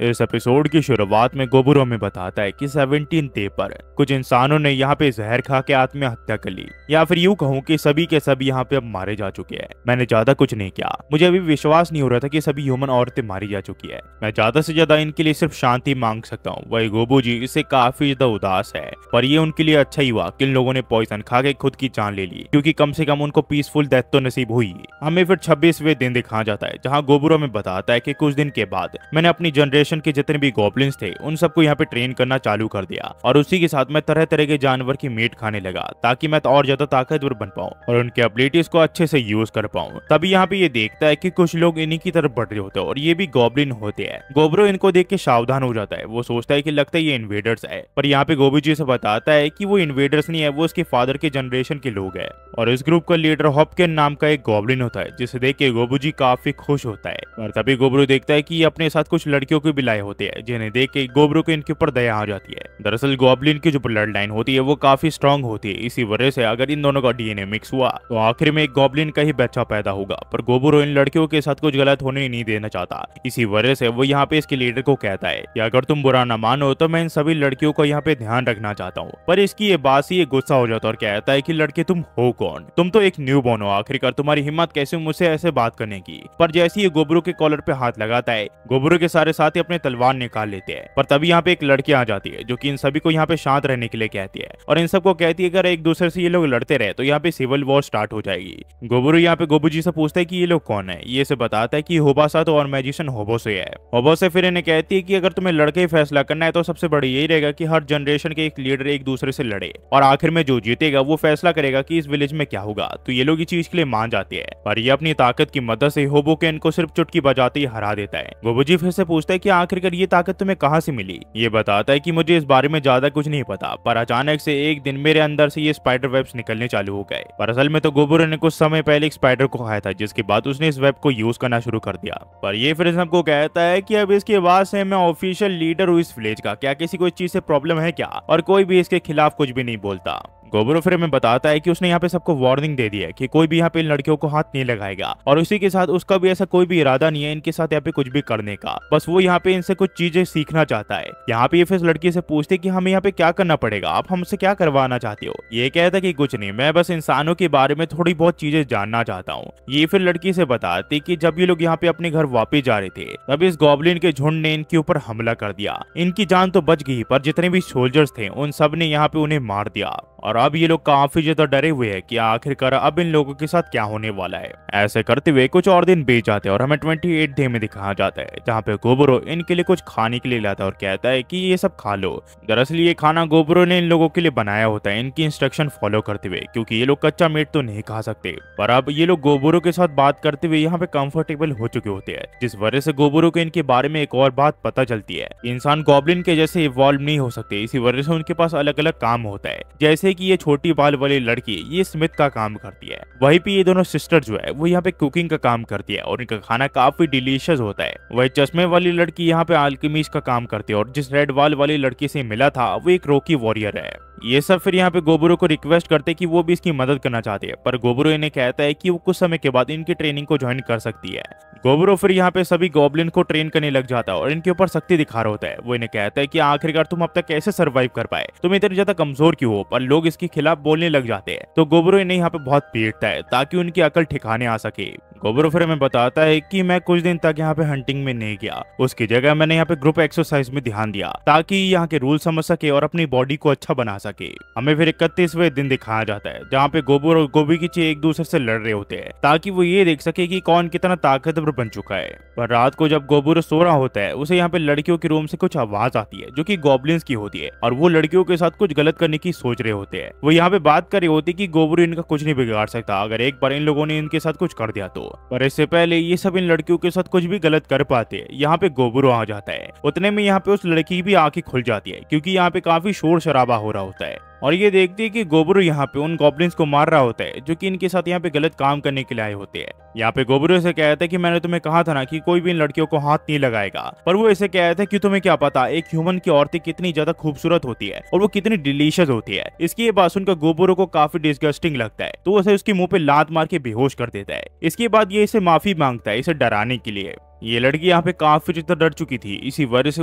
इस एपिसोड की शुरुआत में गोबुरो में बताता है कि 17 डे पर कुछ इंसानों ने यहाँ पे जहर खा के आत्महत्या कर ली, या फिर यूं कहूँ कि सभी के सभी यहाँ पे अब मारे जा चुके हैं। मैंने ज्यादा कुछ नहीं किया, मुझे अभी विश्वास नहीं हो रहा था कि सभी ह्यूमन औरतें मारी जा चुकी है। मैं ज्यादा से ज्यादा इनके लिए सिर्फ शांति मांग सकता हूँ। वही गोबू जी इससे काफी ज्यादा उदास है, पर ये उनके लिए अच्छा ही हुआ कि इन लोगों ने पॉइजन खा के खुद की जान ले ली, क्योंकि कम से कम उनको पीसफुल डेथ तो नसीब हुई। हमें फिर 26वें दिन दिखाया जाता है, जहाँ गोबुरो में बताता है कि कुछ दिन के बाद मैंने अपनी जनरेशन के जितने भी गॉब्लिन्स थे उन सबको यहाँ पे ट्रेन करना चालू कर दिया, और उसी के साथ मैं तरह तरह के जानवर की मीट खाने लगा ताकि मैं और ज्यादा ताकतवर बन पाऊं और उनके एबिलिटीज को अच्छे से यूज कर पाऊं। तभी यहाँ पे ये देखता है कि कुछ लोग इन्हीं की तरफ बढ़ रहे होते हैं और ये भी गॉब्लिन होते हैं। गोबुरो इनको देख के सावधान हो जाता है, वो सोचता है कि लगता है ये इन्वेडर्स है, पर यहाँ पे गोबू जी से बताता है कि वो इन्वेडर्स नहीं है, वो उसके फादर के जनरेशन के लोग हैं। और इस ग्रुप का लीडर हॉपकिन नाम का एक गॉब्लिन होता है, जिसे देख के गोबू जी काफी खुश होता है। और तभी गोबरू देखता है कि ये अपने साथ कुछ लड़कियों को भी लाए होते हैं, जिन्हें देख के गोबरू को इनके ऊपर दया आ जाती है। दरअसल गॉब्लिन की जो ब्लड लाइन होती है वो काफी स्ट्रांग होती है, इसी वजह से अगर इन दोनों का डीएनए मिक्स हुआ तो आखिर में एक गॉब्लिन का ही बच्चा पैदा होगा। पर गोबरू इन लड़कियों के साथ कुछ गलत होने नहीं देना चाहता, इसी वजह से वो यहाँ पे इसके लीडर को कहता है कि अगर तुम बुरा न मानो तो मैं इन सभी लड़कियों को यहाँ पे ध्यान रखना चाहता हूँ। पर इसकी ये बात से ये गुस्सा हो जाता है और कहता है कि लड़के तुम हो कौन, तुम तो एक न्यू बॉर्न हो, आखिरकार तुम्हारी हिम्मत कैसे मुझसे ऐसे बात करने की। पर जैसे ही गोबरू के कॉलर पे हाथ लगाता है, गोबरू के सारे साथी अपने तलवार निकाल लेते हैं। पर तभी यहाँ पे एक लड़की आ जाती है जो कि इन सभी को यहाँ पे शांत रहने के लिए कहती है, और इन सबको कहती है अगर एक दूसरे से ये लोग लड़ते रहे तो यहाँ पे सिविल वॉर स्टार्ट हो जाएगी। गोबरू यहाँ पे गोबू जी से पूछता है कि ये लोग कौन है। ये से बताता है कि होबासा तो और मैजिशियन होबोसे है। होबोसे फिर इन्हें कहती है कि अगर तुम्हें लड़के ही फैसला करना है तो सबसे बड़ी यही रहेगा कि हर जनरेशन के एक लीडर एक दूसरे से लड़े, और आखिर में जो जीतेगा वो फैसला करेगा कि इस विलेज में क्या होगा। तो ये लोग इस चीज के लिए मान जाते हैं, पर ये अपनी ताकत की मदद से होबोकेन को सिर्फ चुटकी बजाते ही हरा देता है। गोबू जी फिर से पूछता है कि आखिरकार ये ताकत तुम्हें कहाँ से मिली। ये बताता है कि मुझे इस बारे में ज्यादा कुछ नहीं पता, पर अचानक से एक दिन मेरे अंदर से ये स्पाइडर वेब्स निकलने चालू हो गए। पर असल में तो गोबरू ने कुछ समय पहले एक स्पाइडर को खाया था, जिसके बाद उसने इस वेब को यूज करना शुरू कर दिया। पर ये फिर सबको कहता है कि अब इसके बाद से मैं ऑफिशियल लीडर हूँ इस विलेज का, क्या किसी को इस चीज से प्रॉब्लम है क्या। और कोई भी इसके खिलाफ कुछ भी नहीं बोलता। गोबरू फिर में बताता है कि उसने यहाँ पे सबको वार्निंग दे दी है कि कोई भी यहाँ पे इन लड़कियों को हाथ नहीं लगाएगा, और उसी के साथ उसका भी ऐसा कोई भी इरादा नहीं है इनके साथ यहाँ पे कुछ भी करने का, बस वो यहाँ पे इनसे कुछ चीजें सीखना चाहता है। यहाँ पे ये फिर लड़की से पूछते कि हमें यहाँ पे क्या करना पड़ेगा, आप हमसे क्या करवाना चाहते हो। ये कहता कि कुछ नहीं, मैं बस इंसानों के बारे में थोड़ी बहुत चीजें जानना चाहता हूँ। ये फिर लड़की से बताती कि जब ये लोग यहाँ पे अपने घर वापिस जा रहे थे तब इस गॉब्लिन के झुंड ने इनके ऊपर हमला कर दिया। इनकी जान तो बच गई, पर जितने भी सोल्जर्स थे उन सब ने यहाँ पे उन्हें मार दिया, और अब ये लोग काफी ज्यादा डरे हुए हैं कि आखिरकार अब इन लोगों के साथ क्या होने वाला है। ऐसे करते हुए कुछ और दिन बीत जाते हैं और हमें 28 डे में दिखाया जाता है, जहाँ पे गोबरू इनके लिए कुछ खाने के लिए लाता है और कहता है कि ये सब खा लो। दरअसल ये खाना गोबरू ने इन लोगों के लिए बनाया होता है इनकी इंस्ट्रक्शन फॉलो करते हुए, क्योंकि ये लोग कच्चा मीट तो नहीं खा सकते। पर अब ये लोग गोबरू के साथ बात करते हुए यहाँ पे कंफर्टेबल हो चुके होते हैं, जिस वजह से गोबरू को इनके बारे में एक और बात पता चलती है। इंसान गॉब्लिन के जैसे इवॉल्व नहीं हो सकते, इसी वजह से उनके पास अलग अलग काम होता है। जैसे कि ये छोटी बाल वाली लड़की ये स्मिथ का काम करती है, वहीं पे ये दोनों सिस्टर जो है वो यहाँ पे कुकिंग का काम करती है और इनका खाना काफी डिलीशियस होता है। वही चश्मे वाली लड़की यहाँ पे अल्केमिस्ट का काम करती है, और जिस रेड वाल वाली लड़की से मिला था वो एक रॉकी वॉरियर है। ये सब फिर यहाँ पे गोबरू को रिक्वेस्ट करते कि वो भी इसकी मदद करना चाहते हैं, पर गोबरू इन्हें कहता है कि वो कुछ समय के बाद इनकी ट्रेनिंग को ज्वाइन कर सकती है। गोबरू फिर यहाँ पे सभी गॉब्लिन को ट्रेन करने लग जाता है और इनके ऊपर शक्ति दिखा रहा होता है। वो इन्हें कहता है कि आखिरकार तुम अब तक कैसे सर्वाइव कर पाए, तुम इतने ज्यादा कमजोर क्यों हो। पर लोग इसके खिलाफ बोलने लग जाते हैं, तो गोबरू इन्हें यहाँ पे बहुत पीटता है ताकि उनकी अकल ठिकाने आ सके। गोबरू फिर हमें बताता है कि मैं कुछ दिन तक यहाँ पे हंटिंग में नहीं गया, उसकी जगह मैंने यहाँ पे ग्रुप एक्सरसाइज में ध्यान दिया ताकि यहाँ के रूल समझ सके और अपनी बॉडी को अच्छा बना सके। हमें फिर 31वें दिन दिखाया जाता है, जहाँ पे गोबरू और गोबीकीची एक दूसरे से लड़ रहे होते हैं ताकि वो ये देख सके कि कौन कितना ताकतवर बन चुका है। पर रात को जब गोबरू सो रहा होता है, उसे यहाँ पे लड़कियों के रूम से कुछ आवाज आती है जो कि गॉब्लिन्स की होती है, और वो लड़कियों के साथ कुछ गलत करने की सोच रहे होते हैं। वो यहाँ पे बात कर रही होती कि गोबरू इनका कुछ नहीं बिगाड़ सकता अगर एक बार इन लोगों ने इनके साथ कुछ कर दिया तो। पर इससे पहले ये सब इन लड़कियों के साथ कुछ भी गलत कर पाते, यहाँ पे गोबरू आ जाता है। उतने में यहाँ पे उस लड़की की भी आंखें खुल जाती है, क्योंकि यहाँ पे काफी शोर शराबा हो रहा होता है, और ये देखती है कि गोबरू यहाँ पे उन गॉब्लिन्स को मार रहा होता है जो कि इनके साथ यहाँ पे गलत काम करने के लिए आए होते हैं। यहाँ पे गोबरू से कहता है कि मैंने तुम्हें कहा था ना कि कोई भी इन लड़कियों को हाथ नहीं लगाएगा, पर वो इसे कहता है कि तुम्हें क्या पता एक ह्यूमन की औरतें कितनी ज्यादा खूबसूरत होती है और वो कितनी डिलीशियस होती है। इसकी ये बात सुनकर गोबरू को काफी डिस्गस्टिंग लगता है, तो उसे उसके मुंह पे लात मार के बेहोश कर देता है। इसके बाद ये इसे माफी मांगता है इसे डराने के लिए। ये लड़की यहाँ पे काफी ज्यादा डर चुकी थी, इसी वजह से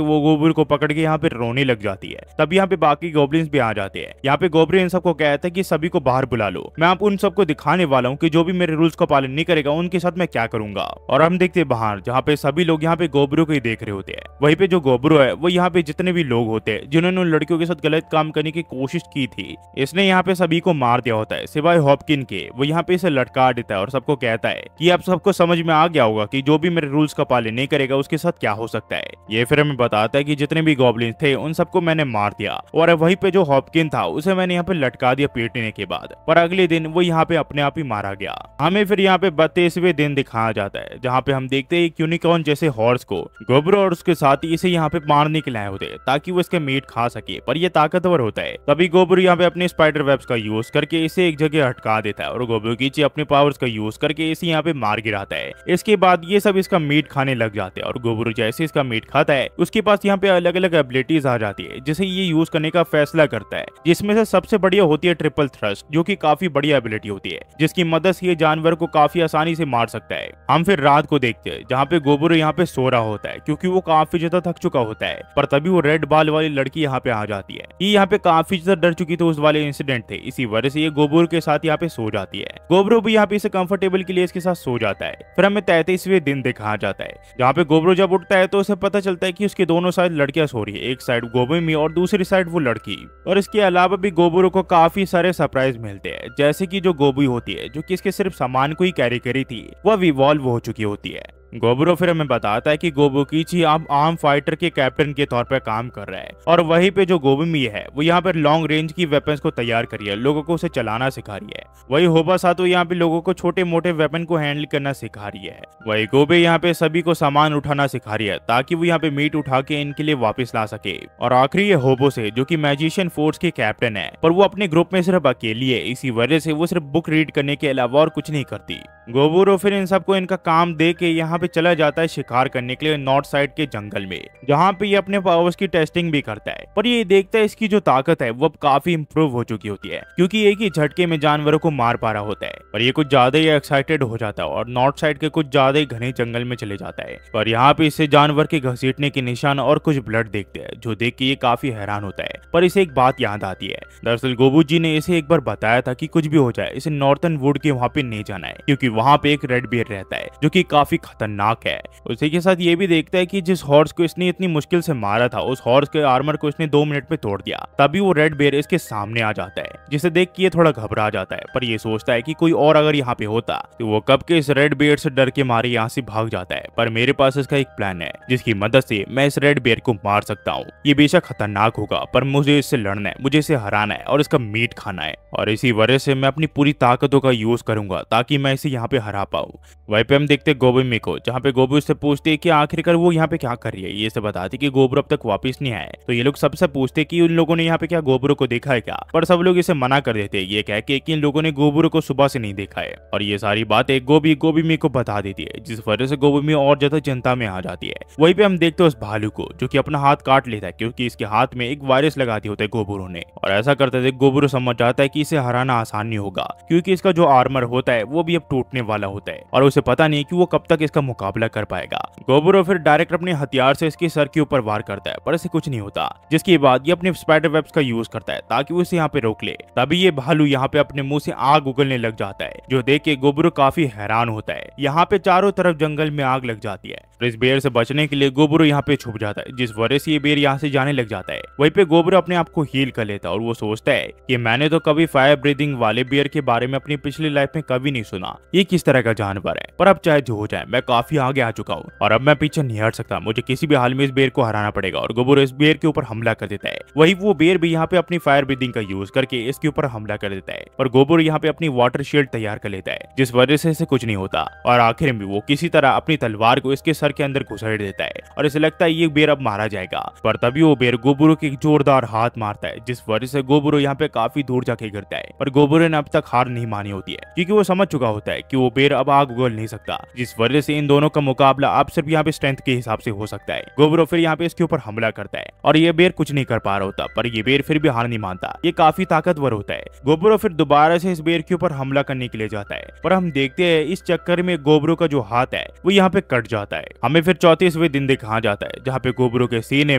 वो गोबरू को पकड़ के यहाँ पे रोने लग जाती है। तब यहाँ पे बाकी गोब्लिन्स भी आ जाते हैं। यहाँ पे गोबरू इन सबको कहता है कि सभी को बाहर बुला लो, मैं आप उन सबको दिखाने वाला हूँ कि जो भी मेरे रूल्स का पालन नहीं करेगा उनके साथ मैं क्या करूंगा। और हम देखते हैं बाहर, जहाँ पे सभी लोग यहाँ पे गोबरू को ही देख रहे होते हैं। वहीं पे जो गोबरू है वो यहाँ पे जितने भी लोग होते हैं जिन्होंने उन लड़कियों के साथ गलत काम करने की कोशिश की थी, इसने यहाँ पे सभी को मार दिया होता है सिवाय हॉपकिन के। वो यहाँ पे इसे लटका देता है और सबको कहता है कि आप सबको समझ में आ गया होगा कि जो भी मेरे रूल्स का पालन नहीं करेगा उसके साथ क्या हो सकता है। ये फिर हमें बताता है कि जितने भी गॉब्लिन्स थे उन सबको मैंने मार दिया और वहीं पे जो हॉपकिन था उसे मैंने यहाँ पे लटका दिया पीटने के बाद, पर अगले दिन वो यहाँ पे अपने आप ही मारा गया। हमें फिर यहाँ पे 32वें दिन दिखाया जाता है, जहाँ पे हम देखते हैं यूनिकॉर्न जैसे हॉर्स को गोबरू और उसके साथी इसे यहाँ पे मारने के लाए होते हैं ताकि वो इसके मीट खा सके, पर ये ताकतवर होता है। तभी गोबरू यहाँ पे अपने स्पाइडर वेब्स का यूज करके इसे एक जगह हटका देता है और गोबरू कीची अपने पावर्स का यूज करके इसे यहाँ पे मार गिराता है। इसके बाद ये सब इसका मीट खाने लग जाते हैं और गोबरू जैसे इसका मीट खाता है उसके पास यहाँ पे अलग अलग एबिलिटीज आ जाती है जिसे ये यूज करने का फैसला करता है, जिसमें से सबसे बढ़िया होती है ट्रिपल थ्रस्ट, जो कि काफी बढ़िया एबिलिटी होती है जिसकी मदद से ये जानवर को काफी आसानी से मार सकता है। हम फिर रात को देखते हैं जहाँ पे गोबरू यहाँ पे सो रहा होता है क्योंकि वो काफी ज्यादा थक चुका होता है, पर तभी वो रेड बाल वाली लड़की यहाँ पे आ जाती है। ये यहाँ पे काफी ज्यादा डर चुकी थी उस वाले इंसिडेंट थे, इसी वजह से ये गोबरू के साथ यहाँ पे सो जाती है। गोबरू भी यहाँ पे इसे कंफर्टेबल के लिए इसके साथ सो जाता है। फिर हमें 33वें दिन दिखाया जाता है जहाँ पे गोबरू जब उठता है तो उसे पता चलता है कि उसके दोनों साइड लड़कियां सो रही है, एक साइड गोबरू और दूसरी साइड वो लड़की। और इसके अलावा भी गोबरू को काफी सारे सरप्राइज मिलते हैं, जैसे कि जो गोबू होती है जो कि इसके सिर्फ सामान को ही कैरी करी थी वह इवॉल्व हो चुकी होती है। गोबरू फिर हमें बताता है कि गोबुकीची अब आर्म फाइटर के कैप्टन के तौर पर काम कर रहा है और वहीं पे जो गोबुमी है वो यहाँ पर लॉन्ग रेंज की वेपन्स को तैयार करी है, लोगों को उसे चलाना सिखा रही है। वही होबासातो यहाँ पे लोगों को छोटे मोटे वेपन को हैंडल करना सिखा रही है। वही गोबे यहाँ पे सभी को सामान उठाना सिखा रही है ताकि वो यहाँ पे मीट उठा के इनके लिए वापस ला सके। और आखिरी ये होबोसे जो कि मैजिशियन फोर्स के कैप्टन है, पर वो अपने ग्रुप में सिर्फ अकेली है, इसी वजह से वो सिर्फ बुक रीड करने के अलावा और कुछ नहीं करती। गोबुरो फिर इन सबको इनका काम दे के यहाँ पे चला जाता है शिकार करने के लिए नॉर्थ साइड के जंगल में, जहाँ पे ये अपने पावर्स की टेस्टिंग भी करता है। पर ये देखता है इसकी जो ताकत है वो अब काफी इंप्रूव हो चुकी होती है क्योंकि एक ही झटके में जानवरों को मार पा रहा होता है। पर ये कुछ ज्यादा ही एक्साइटेड हो जाता है और नॉर्थ साइड के कुछ ज्यादा ही घने जंगल में चले जाता है। पर यहाँ पे इसे जानवर के घसीटने के निशान और कुछ ब्लड देखते हैं, जो देख के ये काफी हैरान होता है। पर इसे एक बात याद आती है, दरअसल गोबू जी ने इसे एक बार बताया था कि कुछ भी हो जाए इसे नॉर्थन वुड के वहाँ पे नहीं जाना है क्योंकि वहाँ पे एक रेड बियर रहता है जो कि काफी खतरनाक है। उसी के साथ ये भी देखता है कि जिस हॉर्स को इसने इतनी मुश्किल से मारा था उस हॉर्स के आर्मर को इसने 2 मिनट में तोड़ दिया। तभी वो रेड बियर इसके सामने आ जाता है, जिसे देख के ये थोड़ा घबरा जाता है। पर ये सोचता है कि कोई और अगर यहाँ पे होता तो वो कब के इस रेड बियर से डर के मारे यहाँ से भाग जाता है। पर मेरे पास इसका एक प्लान है जिसकी मदद से मैं इस रेड बियर को मार सकता हूँ। ये बेशक खतरनाक होगा पर मुझे इससे लड़ना है, मुझे इसे हराना है और इसका मीट खाना है, और इसी वजह से मैं अपनी पूरी ताकतों का यूज करूंगा ताकि मैं इसे यहाँ पे हरा पाऊँ। वहीं पे हम देखते गोबुमी को, जहाँ पे गोबू से पूछते कि आखिरकार वो यहाँ पे क्या कर रही है। ये से बताती कि गोबरू अब तक वापस नहीं आए। तो ये लोग सबसे पूछते कि उन लोगों ने यहाँ पे क्या गोबरू को देखा है क्या, पर सब लोग इसे मना कर देते ये कह के कि इन लोगों ने गोबरू को सुबह से नहीं देखा है। और ये सारी बातें गोबुमी को बता देती है, जिस वजह से गोबुमी और ज्यादा चिंता में आ जाती है। वहीं पे हम देखते हैं उस भालू को जो कि अपना हाथ काट लेता है क्योंकि इसके हाथ में एक वायरस लगा दिया होता है गोबरू ने, और ऐसा करते थे गोबरू समझ जाता है कि इसे हराना आसान नहीं होगा क्योंकि इसका जो आर्मर होता है वो भी अब टूटने वाला होता है और उसे पता नहीं कि वो कब तक इसका मुकाबला कर पाएगा। गोबरू फिर डायरेक्ट अपने हथियार से इसके सर के ऊपर वार करता है पर इसे कुछ नहीं होता, जिसके बाद ये अपने स्पाइडर वेब्स का यूज करता है ताकि वो इसे यहाँ पे रोक ले। तभी ये भालू यहाँ पे अपने मुंह से आग उगलने लग जाता है, जो देख के गोबरू काफी हैरान होता है। यहाँ पे चारों तरफ जंगल में आग लग जाती है। इस बेर से बचने के लिए गोबरू यहाँ पे छुप जाता है, जिस वजह से ये बेर यहाँ से जाने लग जाता है। वहीं पे गोबरू अपने आप को हील कर लेता है और वो सोचता है कि मैंने तो कभी फायर ब्रीदिंग वाले बियर के बारे में अपनी पिछली लाइफ में कभी नहीं सुना, ये किस तरह का जानवर है। पर अब चाहे जो हो जाए मैं काफी आगे आ चुका हूँ और अब मैं पीछे नहीं हट सकता, मुझे किसी भी हाल में इस बेर को हराना पड़ेगा। और गोबरू इस बेर के ऊपर हमला कर देता है। वही वो बेर भी यहाँ पे अपनी फायर ब्रीदिंग का यूज करके इसके ऊपर हमला कर देता है और गोबरू यहाँ पे अपनी वाटर शील्ड तैयार कर लेता है, जिस वजह से इसे कुछ नहीं होता। और आखिर में वो किसी तरह अपनी तलवार को इसके सर के अंदर घुसेड़ देता है और इसे लगता है ये बेर अब मारा जाएगा। पर तभी वो बेर गोबरू के एक जोरदार हाथ मारता है, जिस वजह से गोबरू यहाँ पे काफी दूर जाके गिरता है। पर गोबरू ने अब तक हार नहीं मानी होती है क्योंकि वो समझ चुका होता है कि वो बेर अब आग उगल नहीं सकता, जिस वजह से इन दोनों का मुकाबला अब सिर्फ यहाँ पे स्ट्रेंथ के हिसाब से हो सकता है। गोबरो फिर यहाँ पे इसके ऊपर हमला करता है और ये बेर कुछ नहीं कर पा रहा होता, पर ये बेर फिर भी हार नहीं मानता। ये काफी ताकतवर होता है। गोबरो फिर दोबारा से इस बेर के ऊपर हमला करने के लिए जाता है, पर हम देखते हैं इस चक्कर में गोबरो का जो हाथ है वो यहाँ पे कट जाता है। हमें फिर 34वें दिन दिखाया जाता है जहाँ पे गोबरो के सीने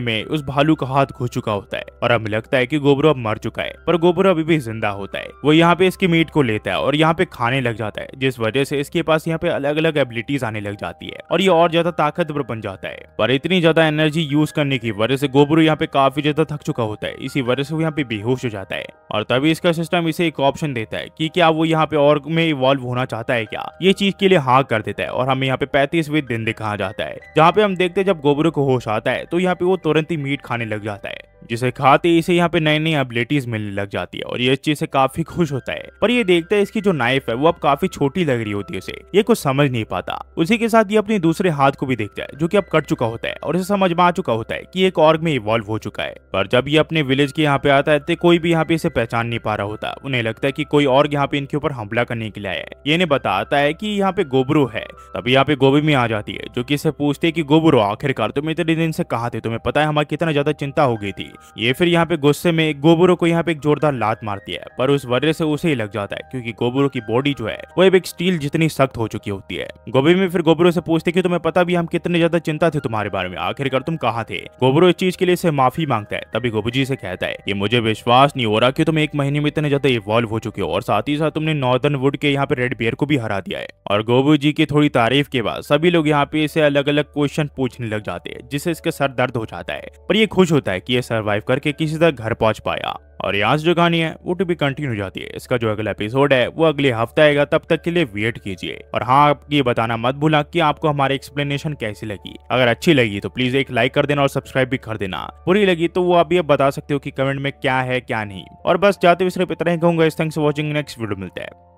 में उस भालू का हाथ घुस चुका होता है और हमें लगता है कि गोबरो अब मर चुका है, पर गोबरो अभी भी जिंदा होता है। वो यहाँ पे इसकी मीट को लेता है और यहाँ पे खाने लग जाता है, जिस वजह से इसके पास यहाँ पे अलग अलग एबिलिटीज आने लग जाती है और ये और ज्यादा ताकतवर बन जाता है। पर इतनी ज्यादा एनर्जी यूज करने की वजह से गोबरो यहाँ पे काफी ज्यादा थक चुका होता है, इसी वजह से वो यहाँ पे बेहोश हो जाता है। और तभी इसका सिस्टम इसे एक ऑप्शन देता है कि क्या वो यहाँ पे और में इवॉल्व होना चाहता है क्या। ये चीज के लिए हाँ कर देता है और हमें यहाँ पे 35वें दिन दिखाया जाता है जहाँ पे हम देखते हैं जब गोबरो को होश आता है तो यहाँ पे वो तुरंत ही मीट खाने लग जाता है, जिसे खाते ही इसे यहाँ पे नई नई एबिलिटीज मिलने लग जाती है और ये इस चीज से काफी खुश होता है। पर ये देखता है इसकी जो नाइफ है वो अब काफी छोटी लग रही होती है उसे, ये कुछ समझ नहीं पाता। उसी के साथ ये अपने दूसरे हाथ को भी देखता है जो कि अब कट चुका होता है और इसे समझ में आ चुका होता है कि एक ऑर्ग में इवॉल्व हो चुका है। पर जब ये अपने विलेज के यहाँ पे आता है तो कोई भी यहाँ पे इसे पहचान नहीं पा रहा होता। उन्हें लगता है कि कोई ऑर्ग यहाँ पे इनके ऊपर हमला करने के लिए आया है। ये इन्हें बताता है कि यहाँ पे गोबरो है। तभी यहाँ पे गोबी में आ जाती है जो कि इसे पूछते है कि गोबरो आखिरकार तुम इतने दिन से कहाँ थे, तुम्हें पता है हमारी कितना ज्यादा चिंता हो गई थी। ये फिर यहाँ पे गुस्से में गोबरो को यहाँ पे एक जोरदार लात मारती है, पर उस वजह से उसे ही लग जाता है क्योंकि गोबरो की बॉडी जो है वो एक स्टील जितनी सख्त हो चुकी होती है। गोबी में फिर गोबरो से पूछते कि तुम्हें पता भी हम कितने ज्यादा चिंता थे तुम्हारे बारे में, आखिरकार तुम कहाँ थे। गोबरो इस चीज के लिए इसे माफी मांगता है। तभी गोबूजी से कहता है कि मुझे विश्वास नहीं हो रहा कि तुम एक महीने में इतने ज्यादा इवॉल्व हो चुके हो और साथ ही साथ तुमने नॉर्दर्न वुड के यहाँ पे रेड बियर को भी हरा दिया है। और गोबूजी की थोड़ी तारीफ के बाद सभी लोग यहाँ पे इसे अलग अलग क्वेश्चन पूछने लग जाते हैं, जिससे इसके सर दर्द हो जाता है। पर ये खुश होता है कि ये सर्वाइव करके किसी तरह घर पहुंच पाया। और यहाँ से जो कहानी है वो टू बी कंटिन्यू जाती है। इसका जो अगला एपिसोड है वो अगले हफ्ते आएगा, तब तक के लिए वेट कीजिए। और हाँ, आप ये बताना मत भूलना कि आपको हमारी एक्सप्लेनेशन कैसी लगी। अगर अच्छी लगी तो प्लीज एक लाइक कर देना और सब्सक्राइब भी कर देना। बुरी लगी तो वो अभी बता सकते हो कि कमेंट में क्या है क्या नहीं। और बस जाते हुए सिर्फ इतना ही कहूंगा, thanks for watching, next video मिलता है।